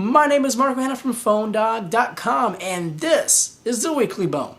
My name is Marco Hanna from PhoneDog.com, and this is the Weekly Bone.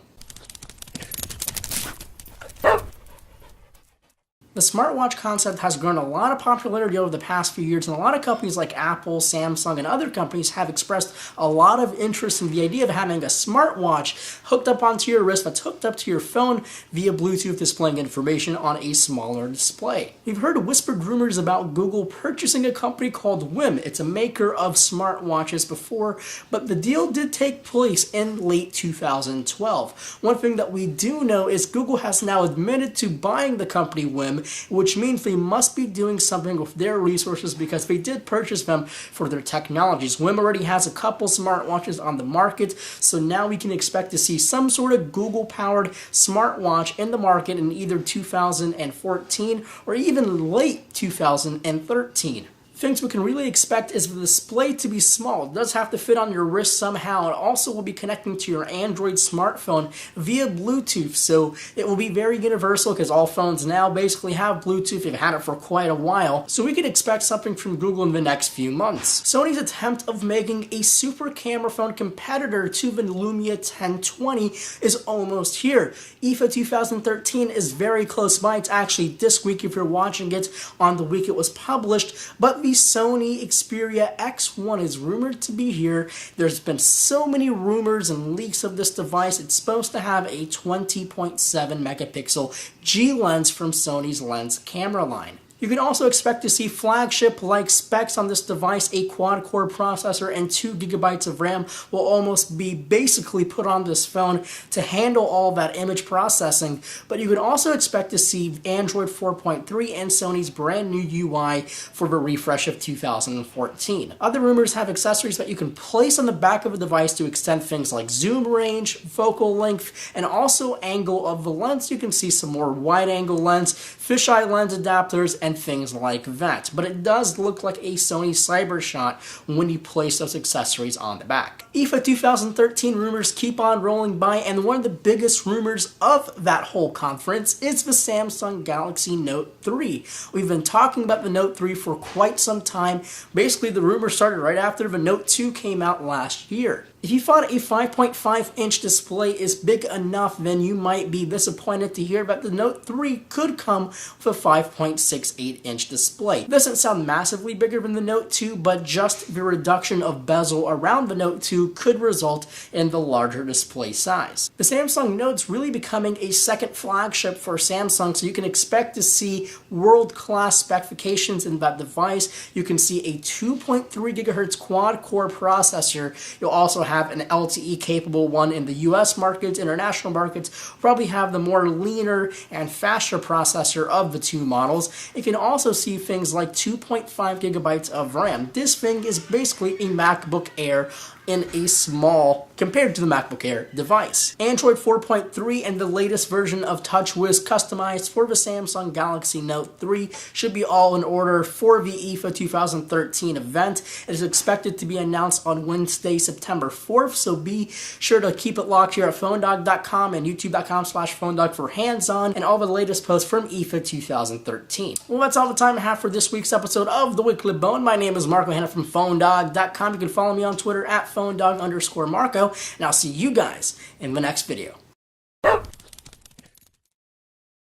The smartwatch concept has grown a lot of popularity over the past few years, and a lot of companies like Apple, Samsung, and other companies have expressed a lot of interest in the idea of having a smartwatch hooked up onto your wrist that's hooked up to your phone via Bluetooth, displaying information on a smaller display. We've heard whispered rumors about Google purchasing a company called Whim. It's a maker of smartwatches before, but the deal did take place in late 2012. One thing that we do know is Google has now admitted to buying the company Whim, which means they must be doing something with their resources because they did purchase them for their technologies. Whim already has a couple smartwatches on the market, so now we can expect to see some sort of Google-powered smartwatch in the market in either 2014 or even late 2013. Things we can really expect is the display to be small. It does have to fit on your wrist somehow. It also will be connecting to your Android smartphone via Bluetooth, so it will be very universal because all phones now basically have Bluetooth. They've had it for quite a while, so we could expect something from Google in the next few months. Sony's attempt of making a super camera phone competitor to the Lumia 1020 is almost here. IFA 2013 is very close by. It's actually this week if you're watching it on the week it was published, but the Sony Xperia X1 is rumored to be here. There's been so many rumors and leaks of this device. It's supposed to have a 20.7 megapixel G lens from Sony's lens camera line. You can also expect to see flagship-like specs on this device. A quad-core processor and 2 gigabytes of RAM will almost be basically put on this phone to handle all that image processing. But you can also expect to see Android 4.3 and Sony's brand new UI for the refresh of 2014. Other rumors have accessories that you can place on the back of a device to extend things like zoom range, focal length, and also angle of the lens. You can see some more wide-angle lens, fisheye lens adapters, and things like that. But it does look like a Sony Cybershot when you place those accessories on the back. IFA 2013 rumors keep on rolling by, and one of the biggest rumors of that whole conference is the Samsung Galaxy Note 3. We've been talking about the Note 3 for quite some time. Basically, the rumor started right after the Note 2 came out last year. If you thought a 5.5-inch display is big enough, then you might be disappointed to hear that the Note 3 could come with a 5.68-inch display. It doesn't sound massively bigger than the Note 2, but just the reduction of bezel around the Note 2 could result in the larger display size. The Samsung Note's really becoming a second flagship for Samsung, so you can expect to see world-class specifications in that device. You can see a 2.3 gigahertz quad-core processor. You'll also have an LTE capable one in the US markets. International markets probably have the more leaner and faster processor of the two models. You can also see things like 2.5 gigabytes of RAM. This thing is basically a MacBook Air in a small, compared to the MacBook Air device. Android 4.3 and the latest version of TouchWiz customized for the Samsung Galaxy Note 3 should be all in order for the IFA 2013 event. It is expected to be announced on Wednesday, September 4th, so be sure to keep it locked here at PhoneDog.com and YouTube.com/PhoneDog for hands-on and all the latest posts from IFA 2013. Well, that's all the time I have for this week's episode of The Weekly Bone. My name is Marco Hanna from PhoneDog.com. You can follow me on Twitter at PhoneDog_Marco, and I'll see you guys in the next video.